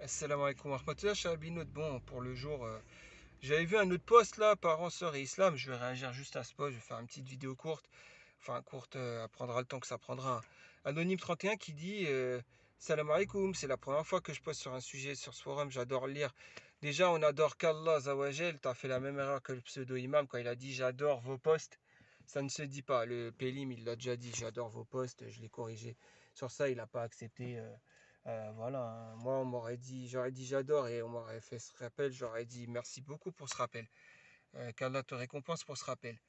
Assalamu alaikum wa rahmatullah, Charabinout. Bon, pour le jour, j'avais vu un autre post là, parents, sœurs et islam. Je vais réagir juste à ce post. Je vais faire une petite vidéo courte. Enfin, courte, elle prendra le temps que ça prendra. Anonyme 31 qui dit Salam alaikum, c'est la première fois que je poste sur un sujet sur ce forum. J'adore lire. Déjà, on adore qu'Allah Zawajel. T'as fait la même erreur que le pseudo-imam quand il a dit j'adore vos posts. Ça ne se dit pas. Le Pélim, il l'a déjà dit j'adore vos posts. Je l'ai corrigé. Sur ça, il n'a pas accepté. Voilà, hein. Moi, j'aurais dit j'adore et on m'aurait fait ce rappel, j'aurais dit merci beaucoup pour ce rappel. Qu'Allah te récompense pour ce rappel.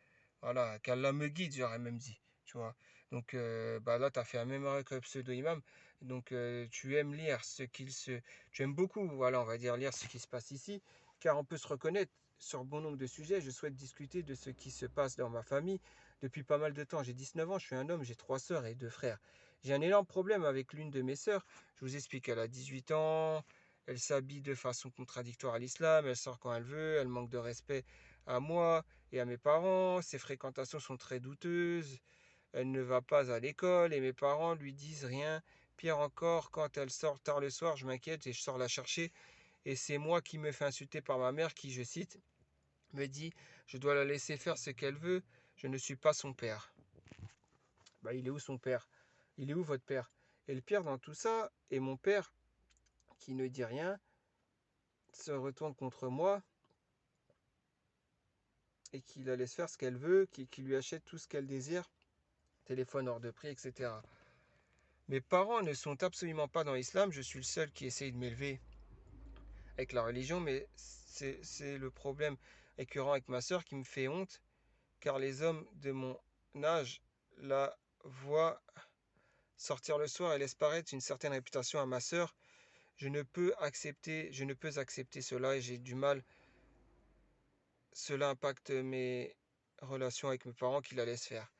Voilà, qu'Allah me guide, j'aurais même dit, tu vois. Donc, bah là, tu as fait un même arrêt que le pseudo-imam. Donc, tu aimes lire ce qu'il se. Tu aimes beaucoup, voilà, on va dire, lire ce qui se passe ici, car on peut se reconnaître sur bon nombre de sujets. Je souhaite discuter de ce qui se passe dans ma famille depuis pas mal de temps. J'ai 19 ans, je suis un homme, j'ai 3 sœurs et 2 frères. J'ai un énorme problème avec l'une de mes sœurs. Je vous explique, elle a 18 ans, elle s'habille de façon contradictoire à l'islam, elle sort quand elle veut, elle manque de respect à moi et à mes parents. Ses fréquentations sont très douteuses. Elle ne va pas à l'école et mes parents lui disent rien. Pire encore, quand elle sort tard le soir, je m'inquiète et je sors la chercher. Et c'est moi qui me fais insulter par ma mère qui, je cite, me dit je dois la laisser faire ce qu'elle veut, je ne suis pas son père. Bah, il est où son père? Il est où votre père? Et le pire dans tout ça est mon père qui ne dit rien, se retourne contre moi et qui la laisse faire ce qu'elle veut, qui lui achète tout ce qu'elle désire, téléphone hors de prix, etc. Mes parents ne sont absolument pas dans l'islam, je suis le seul qui essaye de m'élever avec la religion, mais c'est le problème récurrent avec ma sœur qui me fait honte, car les hommes de mon âge la voient sortir le soir et laissent paraître une certaine réputation à ma sœur. Je ne peux accepter cela et j'ai du mal. Cela impacte mes relations avec mes parents qui la laissent faire.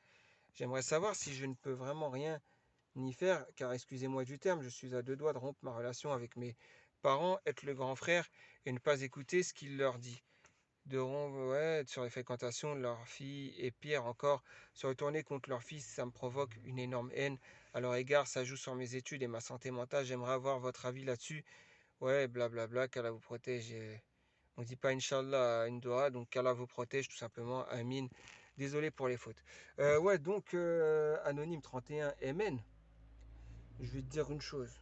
J'aimerais savoir si je ne peux vraiment rien ni faire, car excusez-moi du terme, je suis à 2 doigts de rompre ma relation avec mes parents, être le grand frère et ne pas écouter ce qu'il leur dit. De rompre ouais, sur les fréquentations de leur fille et pire encore, se retourner contre leur fils, ça me provoque une énorme haine à leur égard, ça joue sur mes études et ma santé mentale. J'aimerais avoir votre avis là-dessus. Ouais, blablabla, qu'Allah vous protège. On ne dit pas Inch'Allah à une doha, donc qu'Allah vous protège tout simplement. Amin. Désolé pour les fautes. Ouais, donc Anonyme 31 MN, je vais te dire une chose.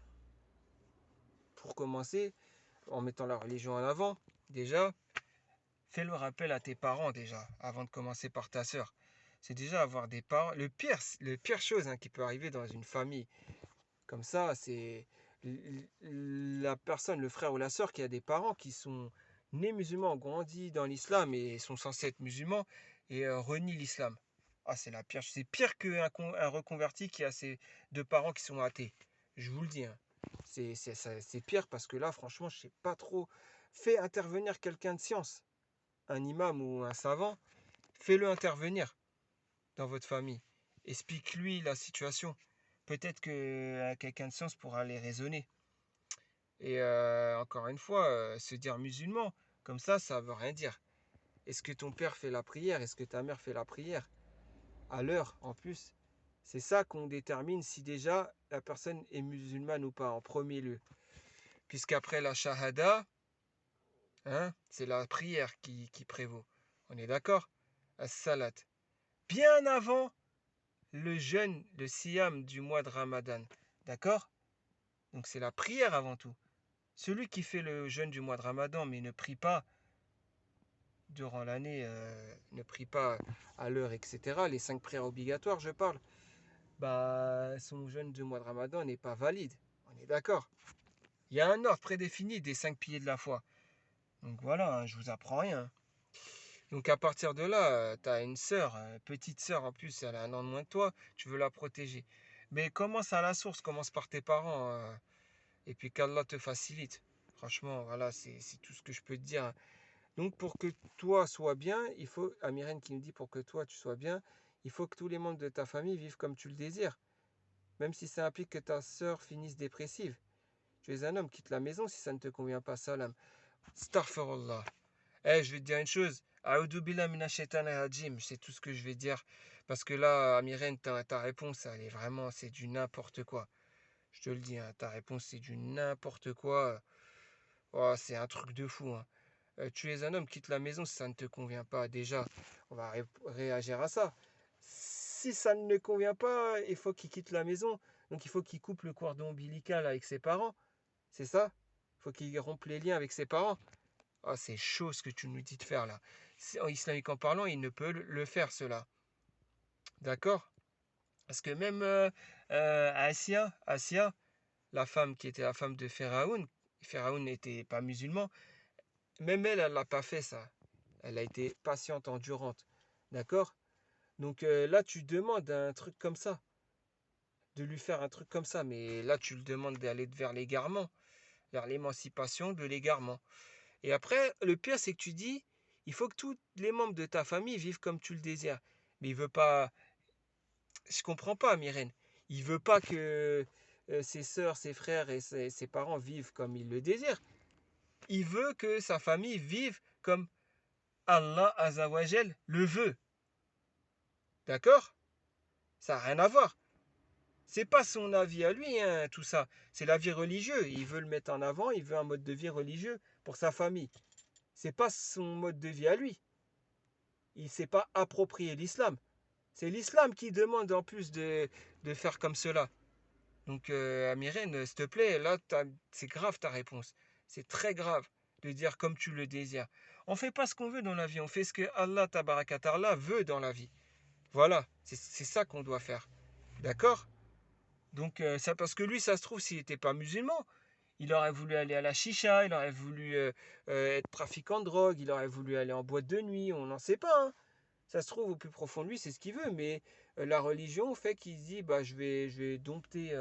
Pour commencer, en mettant la religion en avant, déjà, fais le rappel à tes parents déjà, avant de commencer par ta sœur. C'est déjà avoir des parents. Le pire chose qui peut arriver dans une famille comme ça, c'est la personne, le frère ou la sœur qui a des parents qui sont nés musulmans, ont grandi dans l'islam et sont censés être musulmans et renient l'islam. Ah, c'est la pire. C'est pire qu'un reconverti qui a ses 2 parents qui sont athées. Je vous le dis, hein. C'est pire parce que là, franchement, je sais pas trop. Fais intervenir quelqu'un de science, un imam ou un savant, fais-le intervenir dans votre famille. Explique-lui la situation. Peut-être que quelqu'un de science pourra les raisonner. Et encore une fois, se dire musulman, comme ça veut rien dire. Est-ce que ton père fait la prière? Est-ce que ta mère fait la prière? À l'heure, en plus. C'est ça qu'on détermine si déjà la personne est musulmane ou pas, en premier lieu. Puisqu'après la shahada, hein, c'est la prière qui prévaut. On est d'accord? As-salat. Bien avant le jeûne, le siyam du mois de Ramadan. D'accord? Donc c'est la prière avant tout. Celui qui fait le jeûne du mois de Ramadan mais ne prie pas durant l'année, ne prie pas à l'heure, etc., les 5 prières obligatoires, je parle, bah son jeûne du mois de Ramadan n'est pas valide. On est d'accord. Il y a un ordre prédéfini des 5 piliers de la foi. Donc voilà, hein, je vous apprends rien. Donc à partir de là, tu as une sœur, petite sœur en plus, elle a un an de moins que toi, tu veux la protéger. Mais commence à la source, commence par tes parents, et puis qu'Allah te facilite. Franchement, voilà, c'est tout ce que je peux te dire, hein. Donc pour que toi sois bien, il faut, Amirène qui nous dit pour que toi tu sois bien, il faut que tous les membres de ta famille vivent comme tu le désires. Même si ça implique que ta sœur finisse dépressive. Tu es un homme, quitte la maison si ça ne te convient pas, salam. Astaghfirullah. Je vais te dire une chose. A'udhu billah minash shaitanir rajim, c'est tout ce que je vais dire. Parce que là, Amirène, ta réponse, elle est vraiment, c'est du n'importe quoi. Je te le dis, hein, ta réponse, c'est du n'importe quoi. Oh, c'est un truc de fou, hein. Tu es un homme, quitte la maison si ça ne te convient pas. Déjà, on va réagir à ça. Si ça ne le convient pas, il faut qu'il quitte la maison. Donc il faut qu'il coupe le cordon ombilical avec ses parents. C'est ça? Il faut qu'il rompe les liens avec ses parents. Ah, c'est chaud ce que tu nous dis de faire là. En islamique en parlant, il ne peut le faire cela. D'accord? Parce que même Asia, la femme qui était la femme de Pharaon n'était pas musulman, même elle, elle l'a pas fait ça. Elle a été patiente, endurante. D'accord? Donc là, tu demandes un truc comme ça, de lui faire un truc comme ça, mais là, tu le demandes d'aller vers l'égarement, vers l'émancipation de l'égarement. Et après, le pire, c'est que tu dis, il faut que tous les membres de ta famille vivent comme tu le désires. Mais il veut pas. Je comprends pas, Myrène. Il veut pas que ses sœurs, ses frères et ses parents vivent comme il le désire. Il veut que sa famille vive comme Allah Azawajel le veut. D'accord? Ça n'a rien à voir. C'est pas son avis à lui, hein, tout ça. C'est l'avis religieux. Il veut le mettre en avant, il veut un mode de vie religieux pour sa famille. C'est pas son mode de vie à lui. Il s'est pas approprié l'islam. C'est l'islam qui demande en plus de faire comme cela. Donc, Amirène, s'il te plaît, là, c'est grave ta réponse. C'est très grave de dire comme tu le désires. On fait pas ce qu'on veut dans la vie, on fait ce que Allah Tabarakatarla veut dans la vie. Voilà, c'est ça qu'on doit faire. D'accord? Donc, ça parce que lui, ça se trouve, s'il n'était pas musulman, il aurait voulu aller à la chicha, il aurait voulu être trafiquant de drogue, il aurait voulu aller en boîte de nuit, on n'en sait pas, hein. Ça se trouve, au plus profond de lui, c'est ce qu'il veut, mais la religion fait qu'il se dit, bah, je vais dompter,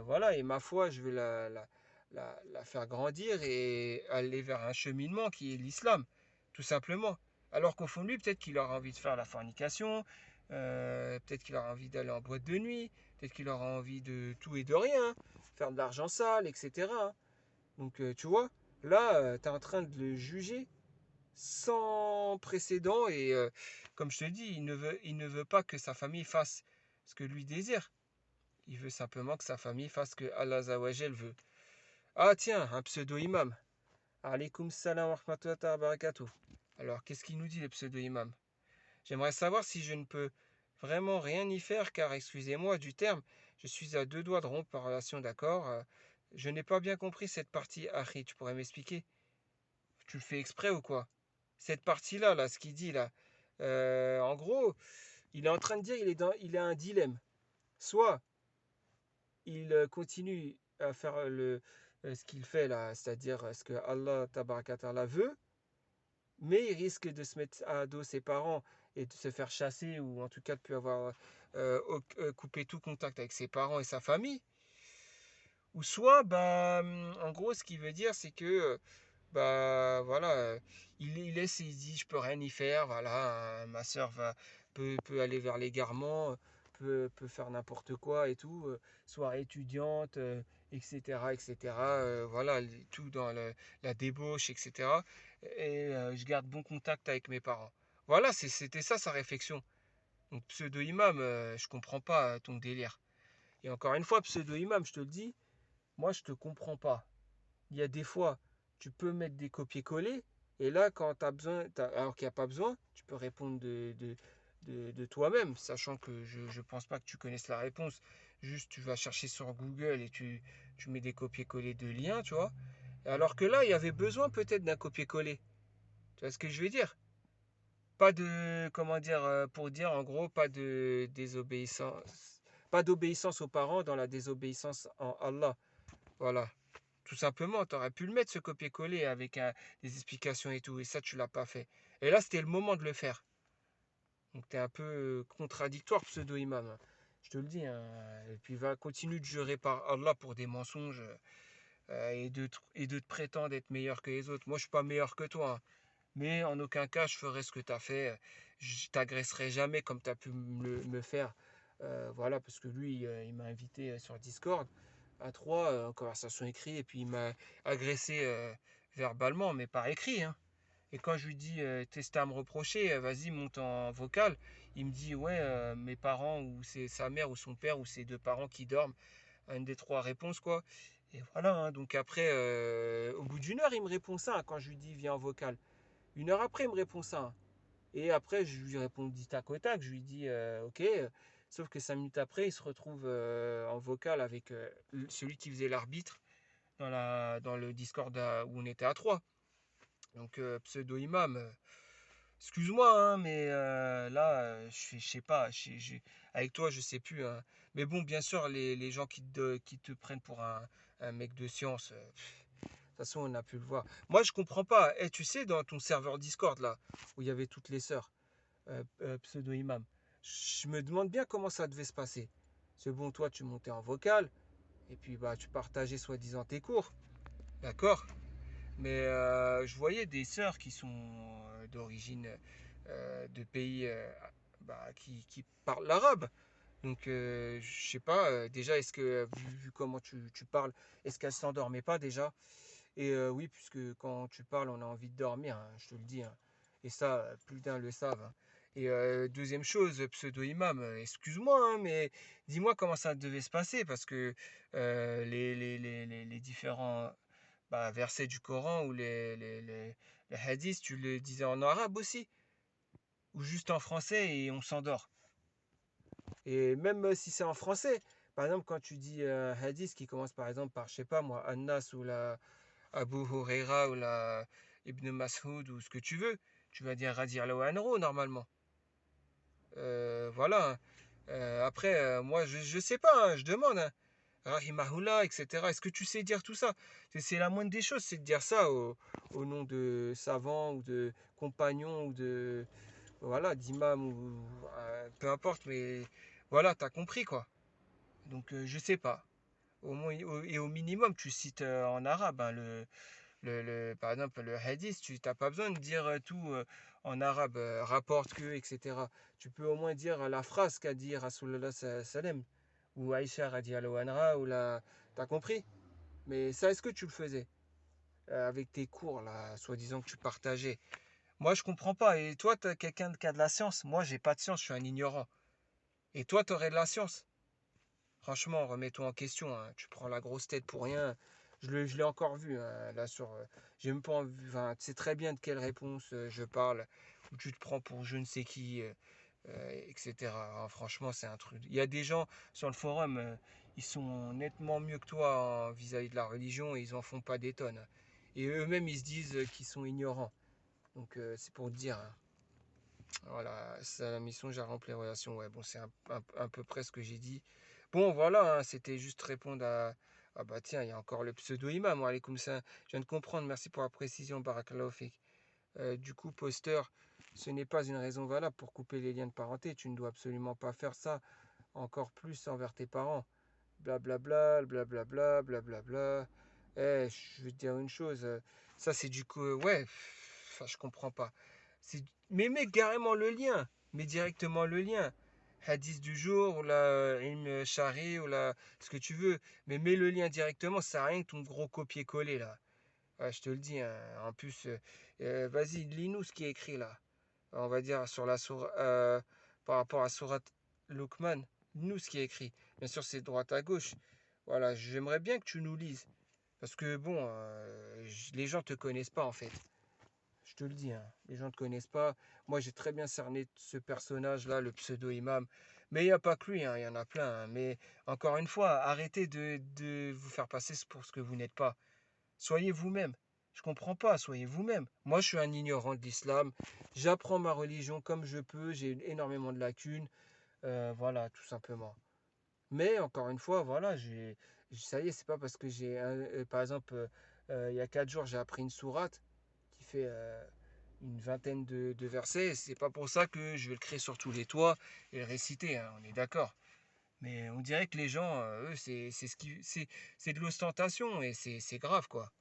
voilà, et ma foi, je vais la faire grandir et aller vers un cheminement qui est l'islam, tout simplement. Alors qu'au fond de lui, peut-être qu'il aura envie de faire la fornication, peut-être qu'il aura envie d'aller en boîte de nuit, peut-être qu'il aura envie de tout et de rien, faire de l'argent sale, etc. Donc, tu vois, là, tu es en train de le juger sans précédent et comme je te dis, il ne veut pas que sa famille fasse ce que lui désire. Il veut simplement que sa famille fasse ce que Allah Azawajal veut. Ah tiens, un pseudo-imam. Alaykoum salam wa rahmatullahi wa barakatuh. Alors, qu'est-ce qu'il nous dit le pseudo-imam? J'aimerais savoir si je ne peux vraiment rien y faire car, excusez-moi du terme, je suis à deux doigts de rompre ma relation, d'accord? Je n'ai pas bien compris cette partie, Harry, tu pourrais m'expliquer? Tu le fais exprès ou quoi? Cette partie-là, là, ce qu'il dit là, en gros, il est en train de dire il a un dilemme. Soit il continue à faire ce qu'il fait là, c'est-à-dire ce que Allah Tabarakatala veut, mais il risque de se mettre à dos ses parents et de se faire chasser ou en tout cas de plus avoir coupé tout contact avec ses parents et sa famille. Ou soit, bah, en gros, ce qu'il veut dire, c'est que bah voilà, il laisse, il dit je peux rien y faire, voilà, ma soeur peut aller vers l'égarement, peut faire n'importe quoi et tout, soirée étudiante, etc., etc., voilà, tout dans la débauche, etc. Et je garde bon contact avec mes parents. Voilà, c'était ça sa réflexion. Donc pseudo-imam, je comprends pas ton délire. Et encore une fois, pseudo-imam, je te le dis, moi je te comprends pas. Il y a des fois, tu peux mettre des copier-coller, et là, quand tu as besoin, alors qu'il n'y a pas besoin, tu peux répondre de toi-même, sachant que je ne pense pas que tu connaisses la réponse. Juste, tu vas chercher sur Google et tu mets des copier-coller de liens, tu vois. Alors que là, il y avait besoin peut-être d'un copier-coller. Tu vois ce que je veux dire? Pas de, comment dire, pour dire en gros, pas de désobéissance, pas d'obéissance aux parents dans la désobéissance en Allah. Voilà. Tout simplement, tu aurais pu le mettre ce copier-coller avec des explications et tout, et ça, tu l'as pas fait. Et là, c'était le moment de le faire. Donc, tu es un peu contradictoire, pseudo-imam, hein. Je te le dis, hein. Et puis, va continuer de jurer par Allah pour des mensonges et de te prétendre être meilleur que les autres. Moi, je suis pas meilleur que toi, hein. Mais en aucun cas, je ferai ce que tu as fait. Je t'agresserai jamais comme tu as pu me faire. Voilà, parce que lui, il m'a invité sur Discord à trois, en conversation écrite, et puis il m'a agressé verbalement, mais par écrit, hein. Et quand je lui dis, t'es à me reprocher, vas-y, monte en vocal, il me dit, ouais, mes parents, ou c'est sa mère, ou son père, ou ses deux parents qui dorment, une des trois réponses, quoi. Et voilà, hein. Donc après, au bout d'une heure, il me répond ça, hein, quand je lui dis viens en vocal. Une heure après, il me répond ça, hein. Et après, je lui réponds du tac au tac, je lui dis ok. Sauf que 5 minutes après, il se retrouve en vocal avec celui qui faisait l'arbitre dans le Discord où on était à 3. Donc pseudo-imam, excuse-moi, hein, mais là, je sais pas, avec toi, je sais plus, hein. Mais bon, bien sûr, les gens qui te prennent pour un mec de science, de toute façon, on a pu le voir. Moi, je comprends pas. Eh, tu sais, dans ton serveur Discord, là, où il y avait toutes les sœurs, pseudo-imam, je me demande bien comment ça devait se passer. C'est bon, toi, tu montais en vocal, et puis bah, tu partageais soi-disant tes cours, d'accord? Mais je voyais des sœurs qui sont d'origine de pays bah, qui parlent l'arabe. Donc je sais pas, déjà, est-ce que, vu comment tu parles, est-ce qu'elles s'endormaient pas déjà? Et oui, puisque quand tu parles, on a envie de dormir, hein, je te le dis, hein. Et ça, plus d'un le savent, hein. Et deuxième chose, pseudo-imam, excuse-moi, hein, mais dis-moi comment ça devait se passer, parce que les différents bah, versets du Coran ou les hadiths, tu les disais en arabe aussi, ou juste en français et on s'endort. Et même si c'est en français, par exemple, quand tu dis un hadith qui commence par exemple par, je sais pas moi, Annas ou la Abu Huraira ou la Ibn Mas'ud ou ce que tu veux, tu vas dire radiallahu anhu normalement. Voilà, hein. Après, moi, je sais pas, hein, je demande, hein. Rahimahullah, etc. Est-ce que tu sais dire tout ça? C'est la moindre des choses, c'est de dire ça au nom de savants ou de compagnons ou de, voilà, d'imams ou peu importe, mais voilà, t'as compris quoi. Donc, je sais pas. Au moins, et au minimum, tu cites en arabe, hein, par exemple, le hadith, tu n'as pas besoin de dire tout en arabe, rapporte que, etc. Tu peux au moins dire la phrase qu'a dit Rasulullah sallam, ou Aïcha radiallahu anha, ou la... T'as compris? Mais ça, est-ce que tu le faisais avec tes cours, là, soi-disant que tu partageais? Moi, je comprends pas. Et toi, tu es quelqu'un qui a de la science. Moi, j'ai pas de science, je suis un ignorant. Et toi, tu aurais de la science. Franchement, remets-toi en question, hein. Tu prends la grosse tête pour rien. Je l'ai encore vu, hein, là sur. J'ai même pas envie. Enfin, tu sais très bien de quelle réponse je parle. Où tu te prends pour je ne sais qui, etc. Alors, franchement, c'est un truc. Il y a des gens sur le forum, ils sont nettement mieux que toi vis-à-vis de la religion et ils en font pas des tonnes, hein. Et eux-mêmes, ils se disent qu'ils sont ignorants. Donc, c'est pour te dire, hein. Voilà, c'est la mission, j'ai rempli les relations. Ouais, bon, c'est à peu près ce que j'ai dit. Bon, voilà, hein, c'était juste répondre à. Ah bah tiens, il y a encore le pseudo-imam. Allez, comme ça, je viens de comprendre. Merci pour la précision, Barakallahu fik. Du coup, posteur, ce n'est pas une raison valable pour couper les liens de parenté. Tu ne dois absolument pas faire ça, encore plus envers tes parents. Blablabla, blablabla, blablabla. Eh, je vais te dire une chose. Ça, c'est du coup. Ouais, enfin, je comprends pas. Mais mets carrément le lien. Mets directement le lien. Hadith du jour, ou la Ilm Shari, ou la. Ce que tu veux. Mais mets le lien directement. Ça sert à rien que ton gros copier-coller, là. Ouais, je te le dis, hein. En plus, vas-y, lis-nous ce qui est écrit, là. On va dire sur la par rapport à Surat Luqman, nous ce qui est écrit. Bien sûr, c'est droite à gauche. Voilà, j'aimerais bien que tu nous lises. Parce que bon, les gens te connaissent pas en fait. Je te le dis, hein. Les gens ne te connaissent pas. Moi, j'ai très bien cerné ce personnage-là, le pseudo-imam. Mais il n'y a pas que lui, hein, il y en a plein, hein. Mais encore une fois, arrêtez de vous faire passer pour ce que vous n'êtes pas. Soyez vous-même. Je comprends pas, soyez vous-même. Moi, je suis un ignorant de l'islam. J'apprends ma religion comme je peux. J'ai énormément de lacunes. Voilà, tout simplement. Mais encore une fois, voilà, ça y est, c'est pas parce que par exemple, il y a 4 jours, j'ai appris une sourate qui fait une vingtaine de versets. C'est pas pour ça que je vais le créer sur tous les toits et le réciter, hein, on est d'accord. Mais on dirait que les gens, eux, c'est de l'ostentation et c'est grave, quoi.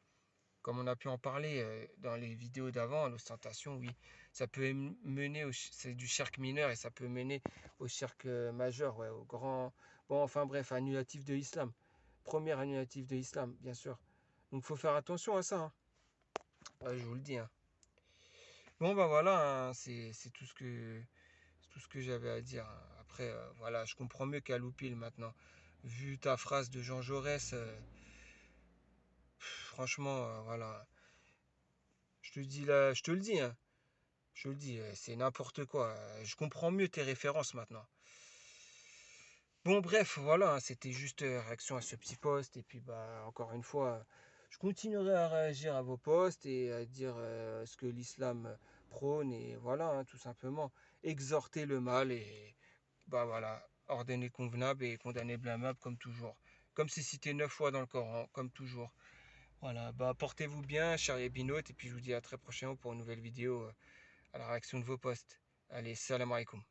Comme on a pu en parler dans les vidéos d'avant, l'ostentation, oui, ça peut mener c'est du shirk mineur et ça peut mener au shirk majeur, ouais, au grand. Bon, enfin bref, annulatif de l'islam. Premier annulatif de l'islam, bien sûr. Donc faut faire attention à ça, hein. Ouais, je vous le dis, hein. Bon, bah voilà, hein, c'est tout ce que j'avais à dire, hein. Après, voilà, je comprends mieux qu'à Loupil maintenant. Vu ta phrase de Jean Jaurès, franchement, voilà. Je te dis là, je te le dis, hein. Je le dis, c'est n'importe quoi. Je comprends mieux tes références maintenant. Bon, bref, voilà, hein, c'était juste réaction à ce petit post. Et puis, bah, encore une fois, je continuerai à réagir à vos posts et à dire ce que l'islam prône. Et voilà, hein, tout simplement, exhorter le mal et, bah voilà, ordonner convenable et condamner blâmable comme toujours. Comme c'est cité 9 fois dans le Coran, comme toujours. Voilà, bah portez-vous bien, chers Yabinotes, et puis je vous dis à très prochainement pour une nouvelle vidéo à la réaction de vos posts. Allez, salam alaikum.